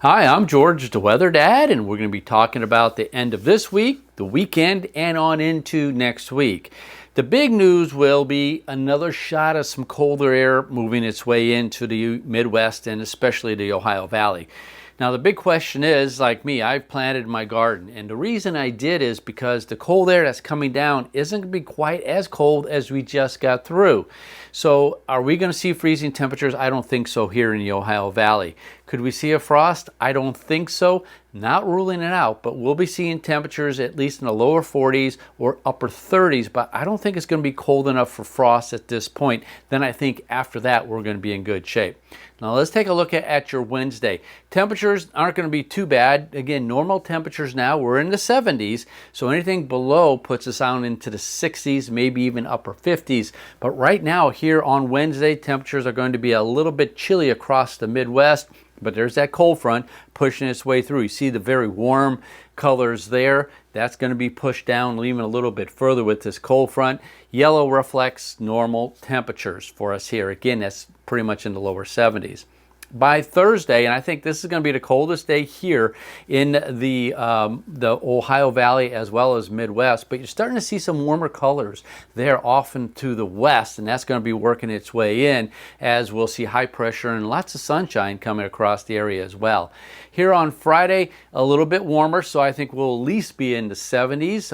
Hi, I'm George, the Weather Dad, and we're going to be talking about the end of this week, the weekend, and on into next week. The big news will be another shot of some colder air moving its way into the Midwest and especially the Ohio Valley. Now, the big question is, like me, I've planted my garden, and the reason I did is because the cold air that's coming down isn't going to be quite as cold as we just got through. So, are we going to see freezing temperatures? I don't think so here in the Ohio Valley. Could we see a frost? I don't think so. Not ruling it out, but we'll be seeing temperatures at least in the lower 40s or upper 30s, but I don't think it's going to be cold enough for frost at this point. Then I think after that, we're going to be in good shape. Now let's take a look at your Wednesday. Temperatures aren't going to be too bad. Again, normal temperatures now, we're in the 70s, so anything below puts us down into the 60s, maybe even upper 50s. But right now, here on Wednesday, temperatures are going to be a little bit chilly across the Midwest. But there's that cold front pushing its way through. You see the very warm colors there. That's going to be pushed down even a little bit further with this cold front. Yellow reflects normal temperatures for us here. Again, that's pretty much in the lower 70s. By Thursday, and I think this is going to be the coldest day here in the Ohio Valley as well as Midwest, but you're starting to see some warmer colors there often to the west, and that's going to be working its way in as we'll see high pressure and lots of sunshine coming across the area as well. Here on Friday, a little bit warmer, so I think we'll at least be in the 70s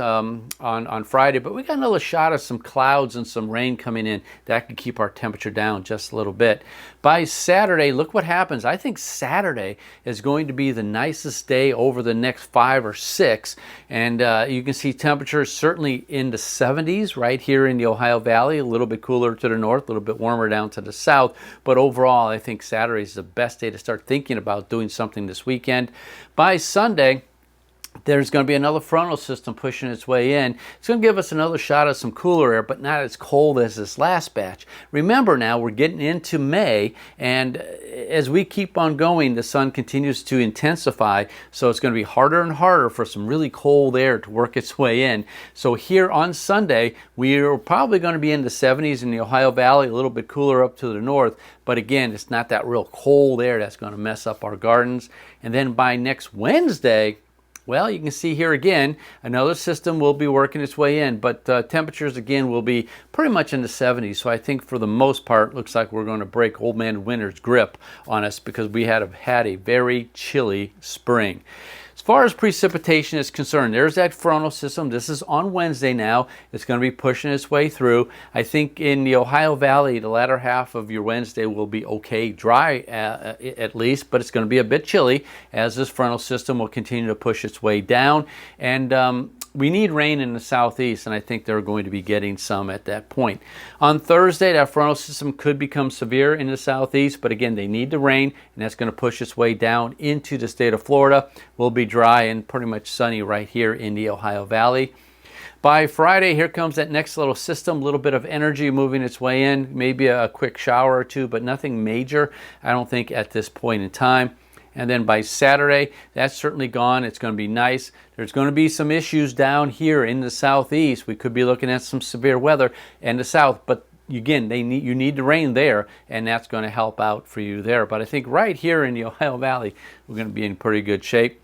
on Friday, but we got another shot of some clouds and some rain coming in. That could keep our temperature down just a little bit. By Saturday, look what happens. I think Saturday is going to be the nicest day over the next 5 or 6, and you can see temperatures certainly in the 70s right here in the Ohio Valley, a little bit cooler to the north, a little bit warmer down to the south, but overall I think Saturday is the best day to start thinking about doing something this weekend. By Sunday, there's going to be another frontal system pushing its way in. It's going to give us another shot of some cooler air, but not as cold as this last batch. Remember now, we're getting into May, and as we keep on going, the sun continues to intensify, so it's going to be harder and harder for some really cold air to work its way in. So here on Sunday, we're probably going to be in the 70s in the Ohio Valley, a little bit cooler up to the north, but again, it's not that real cold air that's going to mess up our gardens. And then by next Wednesday, well, you can see here again, another system will be working its way in, but temperatures again will be pretty much in the 70s. So I think for the most part, looks like we're going to break Old Man Winter's grip on us because we had a very chilly spring. As far as precipitation is concerned, there's that frontal system. This is on Wednesday now. It's going to be pushing its way through. I think in the Ohio Valley, the latter half of your Wednesday will be okay, dry at least, but it's going to be a bit chilly as this frontal system will continue to push its way down. And we need rain in the southeast, and I think they're going to be getting some at that point. On Thursday, that frontal system could become severe in the southeast, but again, they need the rain, and that's going to push its way down into the state of Florida. We'll be dry and pretty much sunny right here in the Ohio Valley. By Friday, here comes that next little system, a little bit of energy moving its way in, maybe a quick shower or two, but nothing major, I don't think, at this point in time. And then by Saturday, that's certainly gone. It's going to be nice. There's going to be some issues down here in the southeast. We could be looking at some severe weather in the south, but again, you need the rain there, and that's going to help out for you there. But I think right here in the Ohio Valley, we're going to be in pretty good shape.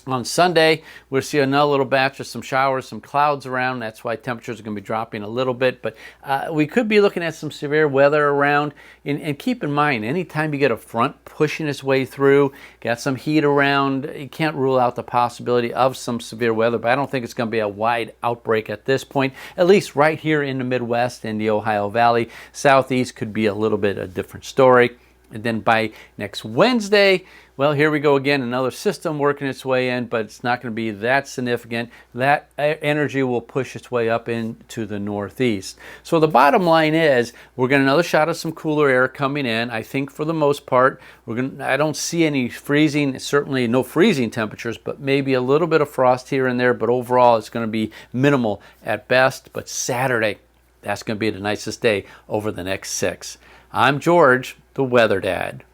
On Sunday, we'll see another little batch of some showers, some clouds around. That's why temperatures are going to be dropping a little bit. But we could be looking at some severe weather around. And keep in mind, anytime you get a front pushing its way through, got some heat around, you can't rule out the possibility of some severe weather. But I don't think it's going to be a wide outbreak at this point, at least right here in the Midwest and the Ohio Valley. Southeast could be a little bit a different story. And then by next Wednesday, well, here we go again, another system working its way in, but it's not going to be that significant. That energy will push its way up into the northeast. So the bottom line is we're getting another shot of some cooler air coming in. I think for the most part, I don't see any freezing, certainly no freezing temperatures, but maybe a little bit of frost here and there, but overall it's going to be minimal at best. But Saturday, that's going to be the nicest day over the next 6. I'm George, the Weather Dad.